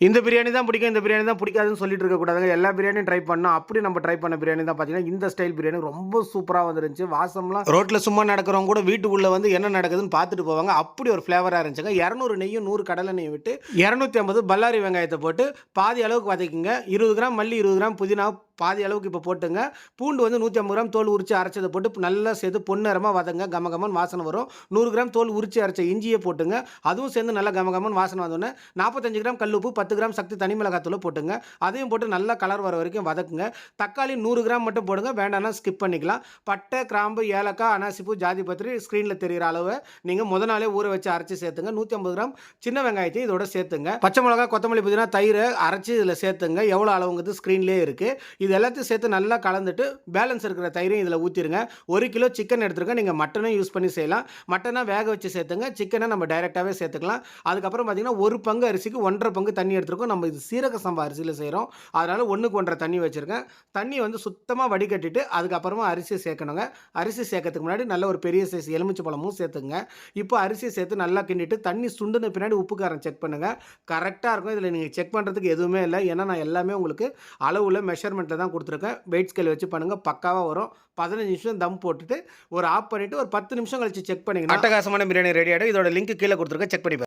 இந்த பிரியாணி தான் பிடிக்கும், இந்த பிரியாணி தான் பிடிக்காதுன்னு சொல்லிட்டு இருக்கக்கூடாதுங்க. எல்லா பிரியாணியும் ட்ரை பண்ணோம். அப்படி நம்ம ட்ரை பண்ண பிரியாணி தான் பார்த்தீங்கன்னா, இந்த ஸ்டைல் பிரியாணி ரொம்ப சூப்பரா வந்துருந்துச்சு. வாசம்லாம் ரோட்ல சும்மா நடக்கிறவங்க கூட வீட்டுக்குள்ள வந்து என்ன நடக்குதுன்னு பார்த்துட்டு போவாங்க. அப்படி ஒரு ஃப்ளேவரா இருந்துச்சுங்க. 200 நெய்யும் 100 கடலை நெய்யும் விட்டு 250 பல்லாரி வெங்காயத்தை போட்டு பாதி அளவுக்கு வதக்கிங்க. 20 கிராம் மல்லி, 20 கிராம் புதினா பாதி அளவுக்கு இப்போ போட்டுங்க. பூண்டு வந்து 150 கிராம் தோல் உரிச்சு அரைச்சதை போட்டு நல்லா சேர்த்து பொன்னிறமாக வதங்க. கமகமன்னு வாசனை வரும். 100 கிராம் தோல் உரிச்சு அரைச்ச இஞ்சியை போட்டுங்க. அதுவும் சேர்ந்து நல்லா கமகமன்னு வாசனை வந்தோடனே 45 கிராம் கல்லுப்பு, 10 கிராம் சக்தி தனி மிளகாத்தூளை போட்டுங்க. அதையும் போட்டு நல்லா கலர் வர வரைக்கும் வதக்குங்க. தக்காளி 100 கிராம் மட்டும் போடுங்க, வேண்டாம்னா ஸ்கிப் பண்ணிக்கலாம். பட்டை, கிராம்பு, ஏலக்காய், அனாசிப்பூ, ஜாதி பத்திரி ஸ்க்ரீனில் தெரிகிற அளவு நீங்கள் முத நாளே ஊற வச்சு அரைச்சி சேர்த்துங்க. 150 கிராம் சின்ன வெங்காயத்தையும் இதோட சேர்த்துங்க. பச்சை மிளகா, கொத்தமல்லி, புதினா, தயிர் அரைச்சி இதில் சேர்த்துங்க. எவ்வளோ அளவுங்கிறது ஸ்க்ரீன்லேயே இருக்குது. இது எல்லாத்தையும் சேர்த்து நல்லா கலந்துட்டு பேலன்ஸ் இருக்கிற தயிரையும் இதில் ஊற்றிடுங்க. 1 கிலோ சிக்கன் எடுத்துருங்க. நீங்கள் மட்டனும் யூஸ் பண்ணி செய்யலாம். மட்டனை வேக வச்சு சேர்த்துங்க. சிக்கனை நம்ம டைரெக்டாகவே சேர்த்துக்கலாம். அதுக்கப்புறம் பார்த்தீங்கன்னா 1 பங்கு அரிசிக்கு 1.5 பங்கு தண்ணி எடுத்துருக்கோம். நம்ம இது சீரக சம்பா அரிசியில் செய்கிறோம். அதனால் 1க்கு 1.5 தண்ணி வச்சுருக்கேன். தண்ணி வந்து சுத்தமாக வடிகட்டிட்டு அதுக்கப்புறமா அரிசி சேர்க்கணுங்க. அரிசி சேர்க்கறதுக்கு முன்னாடி நல்ல ஒரு பெரிய சைஸ் எலுமிச்சை பழமும் சேர்த்துங்க. இப்போ அரிசியை சேர்த்து நல்லா கிண்டிட்டு தண்ணி சுண்டுன பின்னாடி உப்பு காரம் செக் பண்ணுங்கள். கரெக்டாக இருக்கும். இதில் நீங்கள் செக் பண்ணுறதுக்கு எதுவுமே இல்லை. ஏன்னா நான் எல்லாமே உங்களுக்கு அளவில் மெஷர்மெண்ட்டில் தான் கொடுத்துருக்கேன். வெயிட் ஸ்கேல் வச்சு பண்ணுங்கள், பக்காவாக வரும். 15 நிமிஷம் தம் போட்டுட்டு ஒரு ஆஃப் பண்ணிவிட்டு ஒரு 10 நிமிஷம் கழிச்சு செக் பண்ணிங்கன்னா அட்டகாசமான பிரியாணி ரெடி ஆகிடும். இதோட லிங்க் கீழே கொடுத்துருக்கேன், செக் பண்ணி